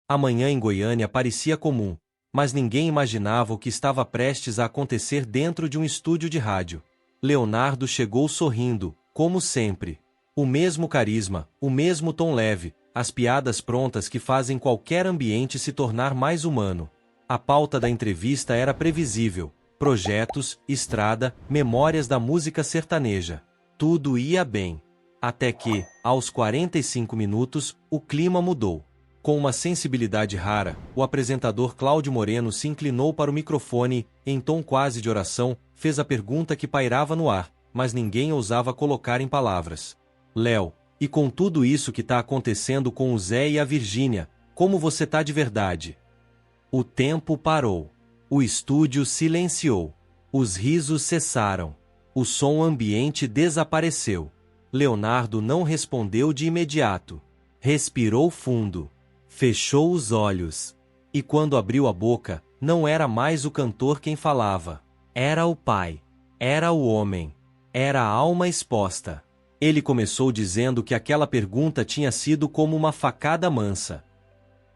A manhã em Goiânia parecia comum, mas ninguém imaginava o que estava prestes a acontecer dentro de um estúdio de rádio. Leonardo chegou sorrindo, como sempre. O mesmo carisma, o mesmo tom leve, as piadas prontas que fazem qualquer ambiente se tornar mais humano. A pauta da entrevista era previsível: projetos, estrada, memórias da música sertaneja. Tudo ia bem. Até que, aos 45 minutos, o clima mudou. Com uma sensibilidade rara, o apresentador Cláudio Moreno se inclinou para o microfone e, em tom quase de oração, fez a pergunta que pairava no ar, mas ninguém ousava colocar em palavras. Léo, e com tudo isso que tá acontecendo com o Zé e a Virgínia, como você tá de verdade? O tempo parou. O estúdio silenciou. Os risos cessaram. O som ambiente desapareceu. Leonardo não respondeu de imediato. Respirou fundo. Fechou os olhos. E quando abriu a boca, não era mais o cantor quem falava. Era o pai. Era o homem. Era a alma exposta. Ele começou dizendo que aquela pergunta tinha sido como uma facada mansa.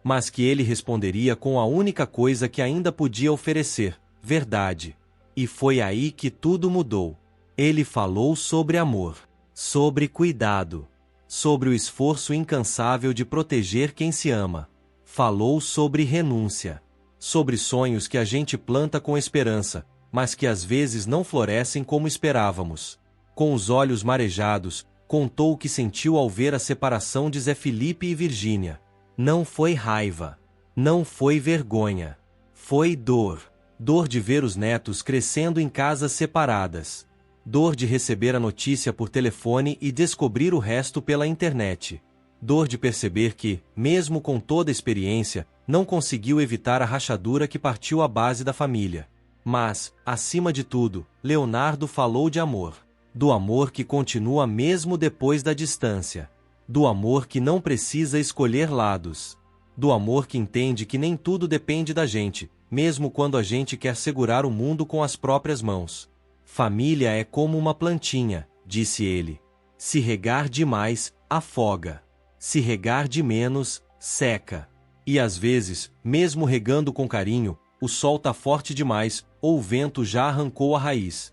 Mas que ele responderia com a única coisa que ainda podia oferecer: verdade. E foi aí que tudo mudou. Ele falou sobre amor, sobre cuidado, sobre o esforço incansável de proteger quem se ama. Falou sobre renúncia, sobre sonhos que a gente planta com esperança, mas que às vezes não florescem como esperávamos. Com os olhos marejados, contou o que sentiu ao ver a separação de Zé Felipe e Virgínia. Não foi raiva, não foi vergonha, foi dor. Dor de ver os netos crescendo em casas separadas. Dor de receber a notícia por telefone e descobrir o resto pela internet. Dor de perceber que, mesmo com toda a experiência, não conseguiu evitar a rachadura que partiu a base da família. Mas, acima de tudo, Leonardo falou de amor. Do amor que continua mesmo depois da distância. Do amor que não precisa escolher lados. Do amor que entende que nem tudo depende da gente, mesmo quando a gente quer segurar o mundo com as próprias mãos. Família é como uma plantinha, disse ele. Se regar demais, afoga. Se regar de menos, seca. E às vezes, mesmo regando com carinho, o sol tá forte demais, ou o vento já arrancou a raiz.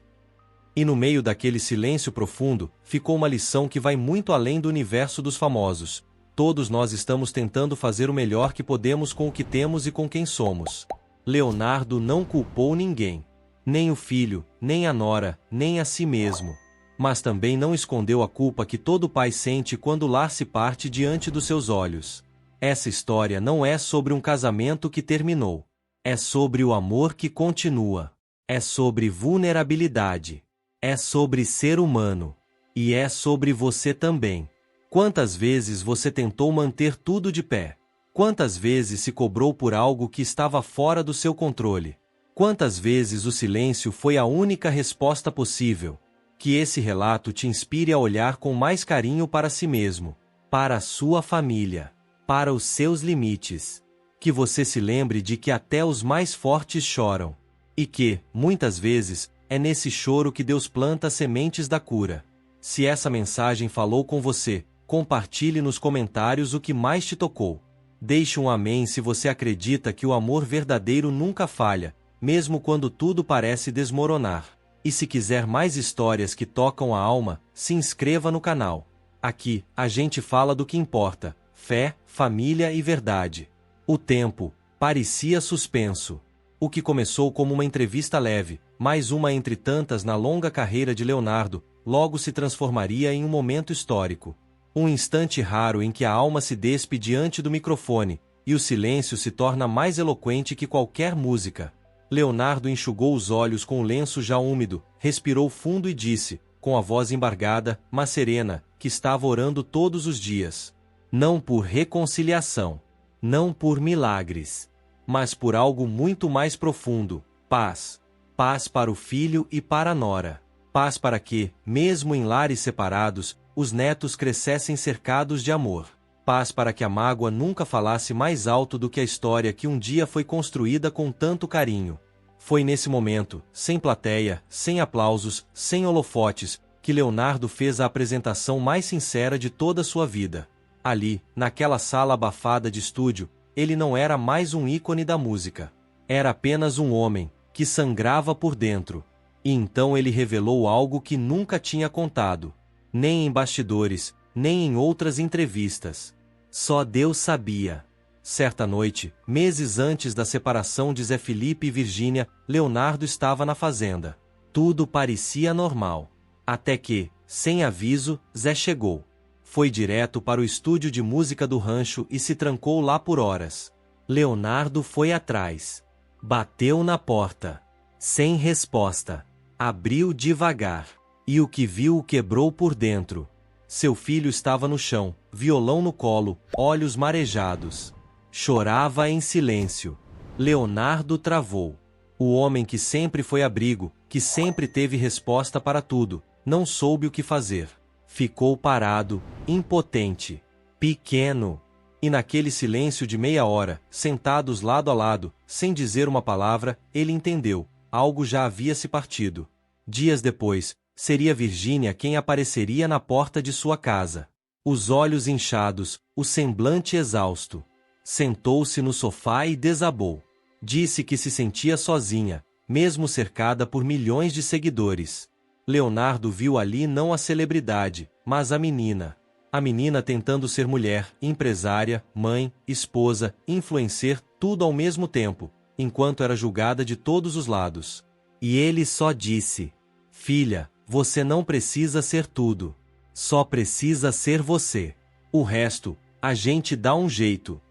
E no meio daquele silêncio profundo, ficou uma lição que vai muito além do universo dos famosos. Todos nós estamos tentando fazer o melhor que podemos com o que temos e com quem somos. Leonardo não culpou ninguém. Nem o filho, nem a nora, nem a si mesmo. Mas também não escondeu a culpa que todo pai sente quando o lar se parte diante dos seus olhos. Essa história não é sobre um casamento que terminou. É sobre o amor que continua. É sobre vulnerabilidade. É sobre ser humano. E é sobre você também. Quantas vezes você tentou manter tudo de pé? Quantas vezes se cobrou por algo que estava fora do seu controle? Quantas vezes o silêncio foi a única resposta possível? Que esse relato te inspire a olhar com mais carinho para si mesmo, para a sua família, para os seus limites. Que você se lembre de que até os mais fortes choram. E que, muitas vezes, é nesse choro que Deus planta as sementes da cura. Se essa mensagem falou com você, compartilhe nos comentários o que mais te tocou. Deixe um amém se você acredita que o amor verdadeiro nunca falha, mesmo quando tudo parece desmoronar. E se quiser mais histórias que tocam a alma, se inscreva no canal. Aqui, a gente fala do que importa: fé, família e verdade. O tempo parecia suspenso. O que começou como uma entrevista leve, mais uma entre tantas na longa carreira de Leonardo, logo se transformaria em um momento histórico. Um instante raro em que a alma se despe diante do microfone, e o silêncio se torna mais eloquente que qualquer música. Leonardo enxugou os olhos com o lenço já úmido, respirou fundo e disse, com a voz embargada, mas serena, que estava orando todos os dias. Não por reconciliação. Não por milagres. Mas por algo muito mais profundo: paz. Paz para o filho e para a nora. Paz para que, mesmo em lares separados, os netos crescessem cercados de amor. Paz para que a mágoa nunca falasse mais alto do que a história que um dia foi construída com tanto carinho. Foi nesse momento, sem plateia, sem aplausos, sem holofotes, que Leonardo fez a apresentação mais sincera de toda a sua vida. Ali, naquela sala abafada de estúdio, ele não era mais um ícone da música. Era apenas um homem, que sangrava por dentro. E então ele revelou algo que nunca tinha contado. Nem em bastidores, nem em outras entrevistas. Só Deus sabia. Certa noite, meses antes da separação de Zé Felipe e Virgínia, Leonardo estava na fazenda. Tudo parecia normal. Até que, sem aviso, Zé chegou. Foi direto para o estúdio de música do rancho e se trancou lá por horas. Leonardo foi atrás. Bateu na porta. Sem resposta. Abriu devagar. E o que viu o quebrou por dentro. Seu filho estava no chão, violão no colo, olhos marejados. Chorava em silêncio. Leonardo travou. O homem que sempre foi abrigo, que sempre teve resposta para tudo, não soube o que fazer. Ficou parado, impotente, pequeno. E naquele silêncio de meia hora, sentados lado a lado, sem dizer uma palavra, ele entendeu. Algo já havia se partido. Dias depois, seria Virgínia quem apareceria na porta de sua casa. Os olhos inchados, o semblante exausto. Sentou-se no sofá e desabou. Disse que se sentia sozinha, mesmo cercada por milhões de seguidores. Leonardo viu ali não a celebridade, mas a menina. A menina tentando ser mulher, empresária, mãe, esposa, influencer, tudo ao mesmo tempo, enquanto era julgada de todos os lados. E ele só disse: "Filha, você não precisa ser tudo. Só precisa ser você. O resto, a gente dá um jeito."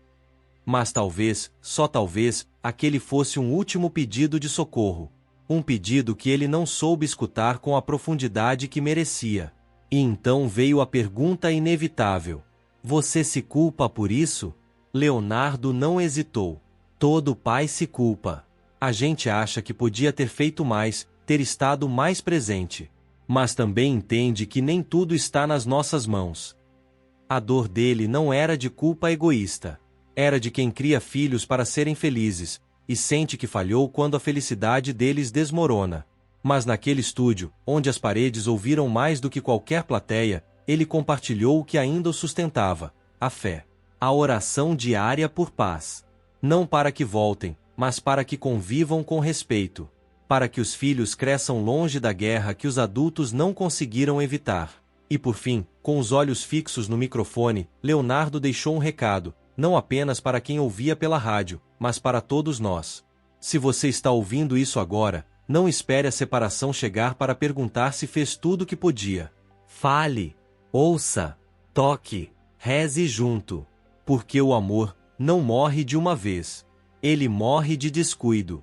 Mas talvez, só talvez, aquele fosse um último pedido de socorro. Um pedido que ele não soube escutar com a profundidade que merecia. E então veio a pergunta inevitável: "Você se culpa por isso?" Leonardo não hesitou. Todo pai se culpa. A gente acha que podia ter feito mais, ter estado mais presente. Mas também entende que nem tudo está nas nossas mãos. A dor dele não era de culpa egoísta. Era de quem cria filhos para serem felizes, e sente que falhou quando a felicidade deles desmorona. Mas naquele estúdio, onde as paredes ouviram mais do que qualquer plateia, ele compartilhou o que ainda o sustentava: a fé. A oração diária por paz. Não para que voltem, mas para que convivam com respeito. Para que os filhos cresçam longe da guerra que os adultos não conseguiram evitar. E por fim, com os olhos fixos no microfone, Leonardo deixou um recado, não apenas para quem ouvia pela rádio, mas para todos nós. Se você está ouvindo isso agora, não espere a separação chegar para perguntar se fez tudo o que podia. Fale, ouça, toque, reze junto. Porque o amor não morre de uma vez. Ele morre de descuido.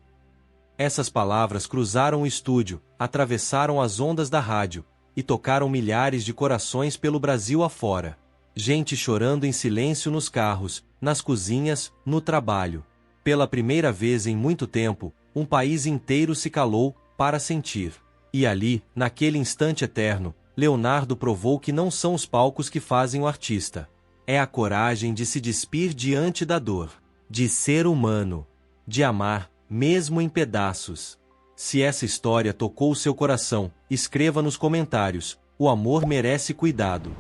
Essas palavras cruzaram o estúdio, atravessaram as ondas da rádio, e tocaram milhares de corações pelo Brasil afora. Gente chorando em silêncio nos carros, nas cozinhas, no trabalho. Pela primeira vez em muito tempo, um país inteiro se calou, para sentir. E ali, naquele instante eterno, Leonardo provou que não são os palcos que fazem o artista. É a coragem de se despir diante da dor. De ser humano. De amar, mesmo em pedaços. Se essa história tocou o seu coração, escreva nos comentários: "O amor merece cuidado."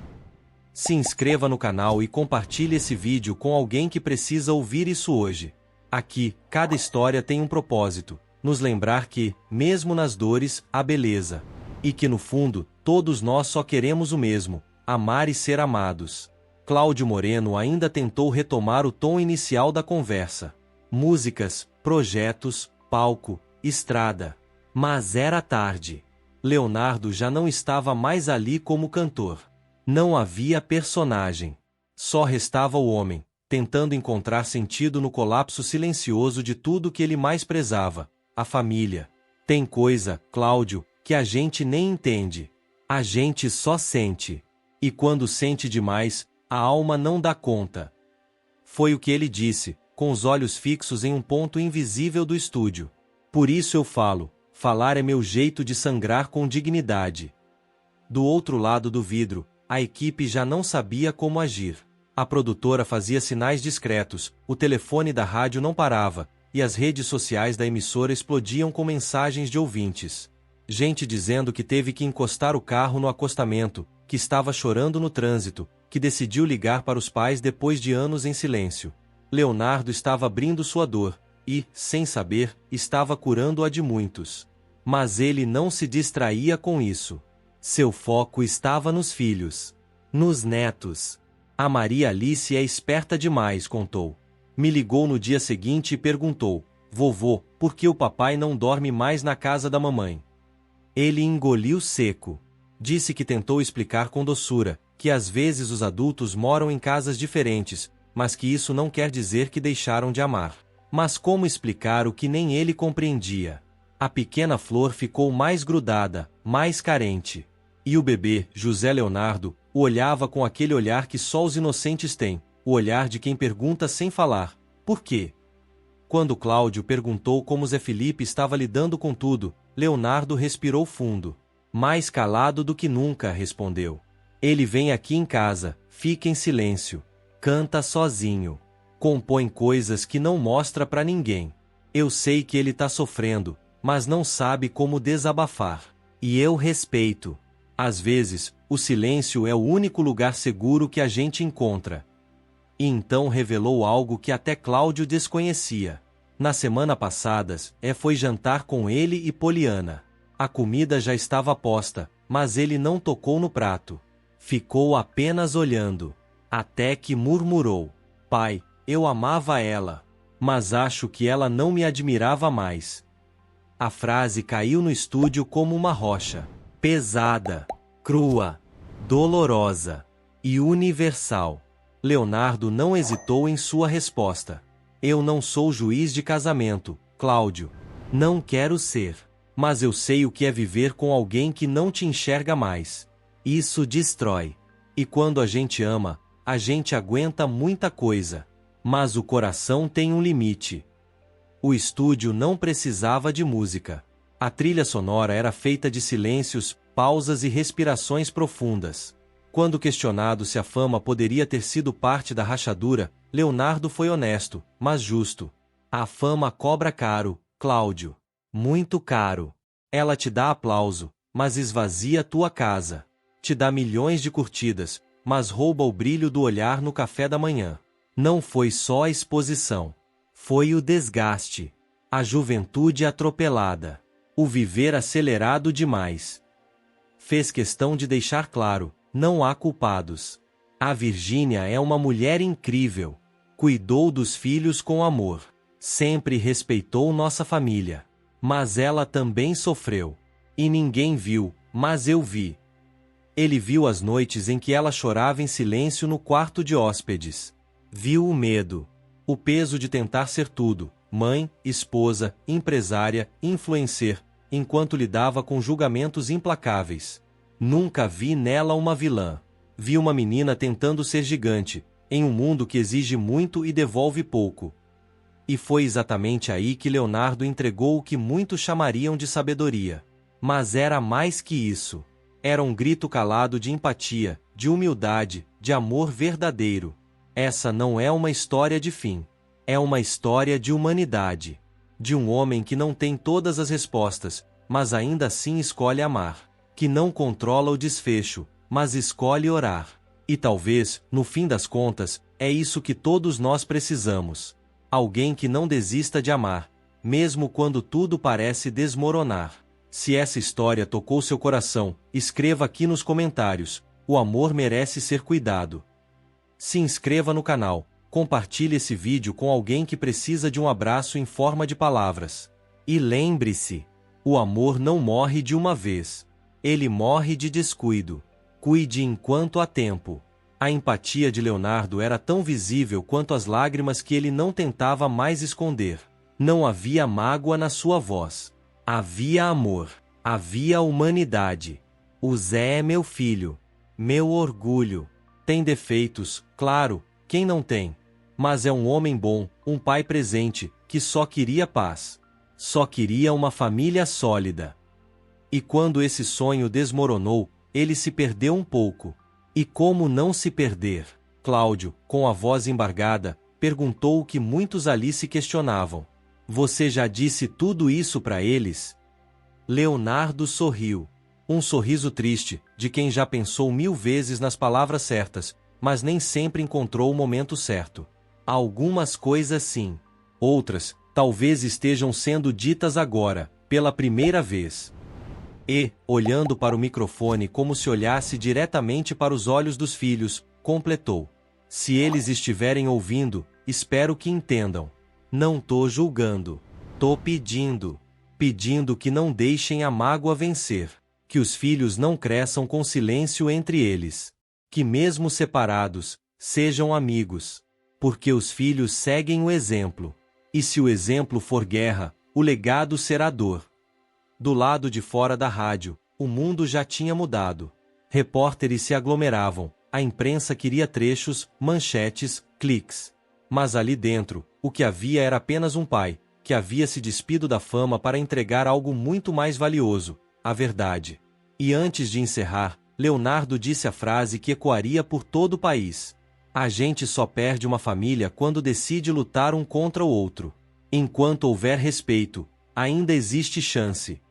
Se inscreva no canal e compartilhe esse vídeo com alguém que precisa ouvir isso hoje. Aqui, cada história tem um propósito: nos lembrar que, mesmo nas dores, há beleza. E que no fundo, todos nós só queremos o mesmo: amar e ser amados. Cláudio Moreno ainda tentou retomar o tom inicial da conversa. Músicas, projetos, palco, estrada. Mas era tarde. Leonardo já não estava mais ali como cantor. Não havia personagem. Só restava o homem, tentando encontrar sentido no colapso silencioso de tudo que ele mais prezava: a família. Tem coisa, Cláudio, que a gente nem entende. A gente só sente. E quando sente demais, a alma não dá conta. Foi o que ele disse, com os olhos fixos em um ponto invisível do estúdio. Por isso eu falo: falar é meu jeito de sangrar com dignidade. Do outro lado do vidro, a equipe já não sabia como agir. A produtora fazia sinais discretos, o telefone da rádio não parava, e as redes sociais da emissora explodiam com mensagens de ouvintes. Gente dizendo que teve que encostar o carro no acostamento, que estava chorando no trânsito, que decidiu ligar para os pais depois de anos em silêncio. Leonardo estava abrindo sua dor, e, sem saber, estava curando-a de muitos. Mas ele não se distraía com isso. Seu foco estava nos filhos. Nos netos. A Maria Alice é esperta demais, contou. Me ligou no dia seguinte e perguntou: vovô, por que o papai não dorme mais na casa da mamãe? Ele engoliu seco. Disse que tentou explicar com doçura, que às vezes os adultos moram em casas diferentes, mas que isso não quer dizer que deixaram de amar. Mas como explicar o que nem ele compreendia? A pequena Flor ficou mais grudada, mais carente. E o bebê, José Leonardo, o olhava com aquele olhar que só os inocentes têm, o olhar de quem pergunta sem falar: por quê? Quando Cláudio perguntou como Zé Felipe estava lidando com tudo, Leonardo respirou fundo. Mais calado do que nunca, respondeu. Ele vem aqui em casa, fica em silêncio, canta sozinho, compõe coisas que não mostra pra ninguém. Eu sei que ele tá sofrendo, mas não sabe como desabafar. E eu respeito. Às vezes, o silêncio é o único lugar seguro que a gente encontra. E então revelou algo que até Cláudio desconhecia. Na semana passada, foi jantar com ele e Poliana. A comida já estava posta, mas ele não tocou no prato. Ficou apenas olhando. Até que murmurou: pai, eu amava ela, mas acho que ela não me admirava mais. A frase caiu no estúdio como uma rocha. Pesada, crua, dolorosa e universal. Leonardo não hesitou em sua resposta. Eu não sou juiz de casamento, Cláudio. Não quero ser. Mas eu sei o que é viver com alguém que não te enxerga mais. Isso destrói. E quando a gente ama, a gente aguenta muita coisa. Mas o coração tem um limite. O estúdio não precisava de música. A trilha sonora era feita de silêncios, pausas e respirações profundas. Quando questionado se a fama poderia ter sido parte da rachadura, Leonardo foi honesto, mas justo. A fama cobra caro, Cláudio. Muito caro. Ela te dá aplauso, mas esvazia tua casa. Te dá milhões de curtidas, mas rouba o brilho do olhar no café da manhã. Não foi só a exposição. Foi o desgaste. A juventude atropelada. O viver acelerado demais. Fez questão de deixar claro: não há culpados. A Virgínia é uma mulher incrível. Cuidou dos filhos com amor. Sempre respeitou nossa família. Mas ela também sofreu. E ninguém viu, mas eu vi. Ele viu as noites em que ela chorava em silêncio no quarto de hóspedes. Viu o medo. O peso de tentar ser tudo: mãe, esposa, empresária, influencer, enquanto lidava com julgamentos implacáveis. Nunca vi nela uma vilã. Vi uma menina tentando ser gigante, em um mundo que exige muito e devolve pouco. E foi exatamente aí que Leonardo entregou o que muitos chamariam de sabedoria. Mas era mais que isso. Era um grito calado de empatia, de humildade, de amor verdadeiro. Essa não é uma história de fim. É uma história de humanidade. De um homem que não tem todas as respostas, mas ainda assim escolhe amar. Que não controla o desfecho, mas escolhe orar. E talvez, no fim das contas, é isso que todos nós precisamos. Alguém que não desista de amar, mesmo quando tudo parece desmoronar. Se essa história tocou seu coração, escreva aqui nos comentários: o amor merece ser cuidado. Se inscreva no canal, compartilhe esse vídeo com alguém que precisa de um abraço em forma de palavras. E lembre-se: o amor não morre de uma vez. Ele morre de descuido. Cuide enquanto há tempo. A empatia de Leonardo era tão visível quanto as lágrimas que ele não tentava mais esconder. Não havia mágoa na sua voz. Havia amor. Havia humanidade. O Zé é meu filho. Meu orgulho. Tem defeitos, claro, quem não tem? Mas é um homem bom, um pai presente, que só queria paz. Só queria uma família sólida. E quando esse sonho desmoronou, ele se perdeu um pouco. E como não se perder? Cláudio, com a voz embargada, perguntou o que muitos ali se questionavam. Você já disse tudo isso para eles? Leonardo sorriu. Um sorriso triste, de quem já pensou 1000 vezes nas palavras certas, mas nem sempre encontrou o momento certo. Algumas coisas sim. Outras, talvez estejam sendo ditas agora, pela primeira vez. E, olhando para o microfone como se olhasse diretamente para os olhos dos filhos, completou. Se eles estiverem ouvindo, espero que entendam. Não tô julgando. Tô pedindo. Pedindo que não deixem a mágoa vencer. Que os filhos não cresçam com silêncio entre eles. Que mesmo separados, sejam amigos. Porque os filhos seguem o exemplo. E se o exemplo for guerra, o legado será dor. Do lado de fora da rádio, o mundo já tinha mudado. Repórteres se aglomeravam, a imprensa queria trechos, manchetes, cliques. Mas ali dentro, o que havia era apenas um pai, que havia se despido da fama para entregar algo muito mais valioso, a verdade. E antes de encerrar, Leonardo disse a frase que ecoaria por todo o país. A gente só perde uma família quando decide lutar um contra o outro. Enquanto houver respeito, ainda existe chance.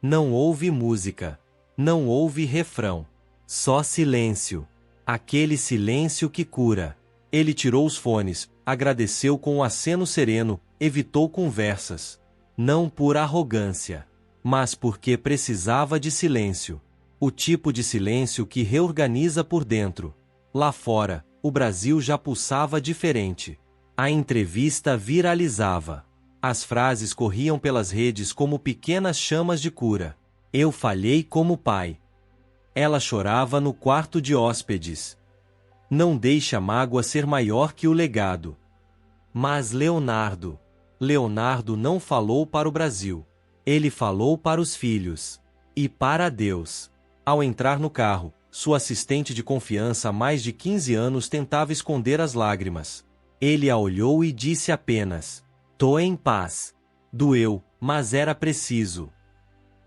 Não houve música. Não houve refrão. Só silêncio. Aquele silêncio que cura. Ele tirou os fones, agradeceu com um aceno sereno, evitou conversas. Não por arrogância, mas porque precisava de silêncio. O tipo de silêncio que reorganiza por dentro. Lá fora, o Brasil já pulsava diferente. A entrevista viralizava. As frases corriam pelas redes como pequenas chamas de cura. Eu falhei como pai. Ela chorava no quarto de hóspedes. Não deixe a mágoa ser maior que o legado. Mas Leonardo não falou para o Brasil. Ele falou para os filhos. E para Deus. Ao entrar no carro, sua assistente de confiança há mais de 15 anos tentava esconder as lágrimas. Ele a olhou e disse apenas: "Tô em paz." Doeu, mas era preciso.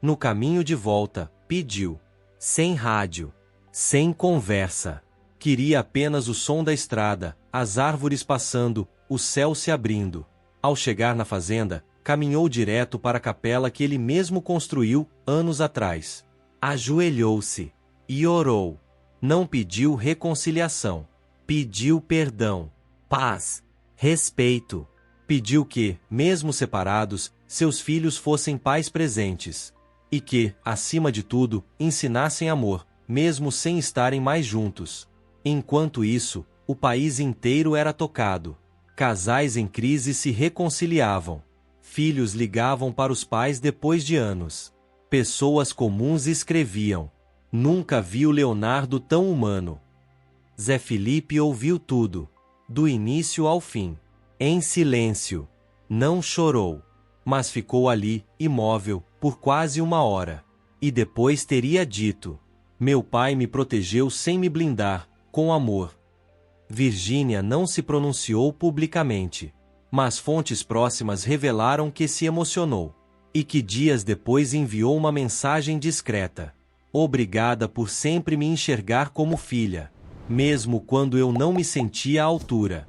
No caminho de volta, pediu. Sem rádio. Sem conversa. Queria apenas o som da estrada, as árvores passando, o céu se abrindo. Ao chegar na fazenda, caminhou direto para a capela que ele mesmo construiu, anos atrás. Ajoelhou-se. E orou. Não pediu reconciliação. Pediu perdão. Paz. Respeito. Pediu que, mesmo separados, seus filhos fossem pais presentes. E que, acima de tudo, ensinassem amor, mesmo sem estarem mais juntos. Enquanto isso, o país inteiro era tocado. Casais em crise se reconciliavam. Filhos ligavam para os pais depois de anos. Pessoas comuns escreviam. Nunca vi o Leonardo tão humano. Zé Felipe ouviu tudo, do início ao fim, em silêncio. Não chorou, mas ficou ali, imóvel, por quase uma hora. E depois teria dito: "Meu pai me protegeu sem me blindar, com amor." Virgínia não se pronunciou publicamente, mas fontes próximas revelaram que se emocionou, e que dias depois enviou uma mensagem discreta. "Obrigada por sempre me enxergar como filha, mesmo quando eu não me sentia à altura."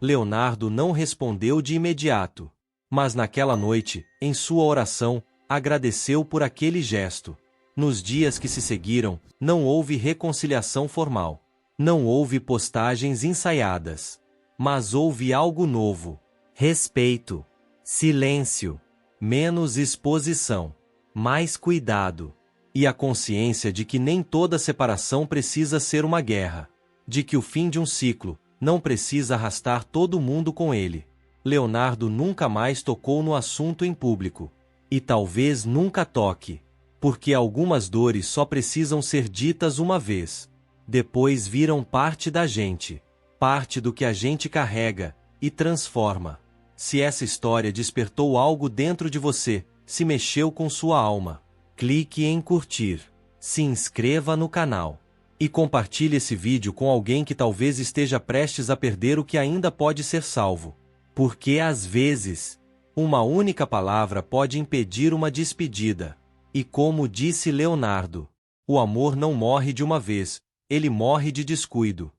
Leonardo não respondeu de imediato, mas naquela noite, em sua oração, agradeceu por aquele gesto. Nos dias que se seguiram, não houve reconciliação formal. Não houve postagens ensaiadas. Mas houve algo novo. Respeito. Silêncio. Menos exposição. Mais cuidado. E a consciência de que nem toda separação precisa ser uma guerra. De que o fim de um ciclo não precisa arrastar todo mundo com ele. Leonardo nunca mais tocou no assunto em público. E talvez nunca toque. Porque algumas dores só precisam ser ditas uma vez. Depois viram parte da gente. Parte do que a gente carrega e transforma. Se essa história despertou algo dentro de você, se mexeu com sua alma, clique em curtir. Se inscreva no canal. E compartilhe esse vídeo com alguém que talvez esteja prestes a perder o que ainda pode ser salvo. Porque às vezes, uma única palavra pode impedir uma despedida. E como disse Leonardo, o amor não morre de uma vez, ele morre de descuido.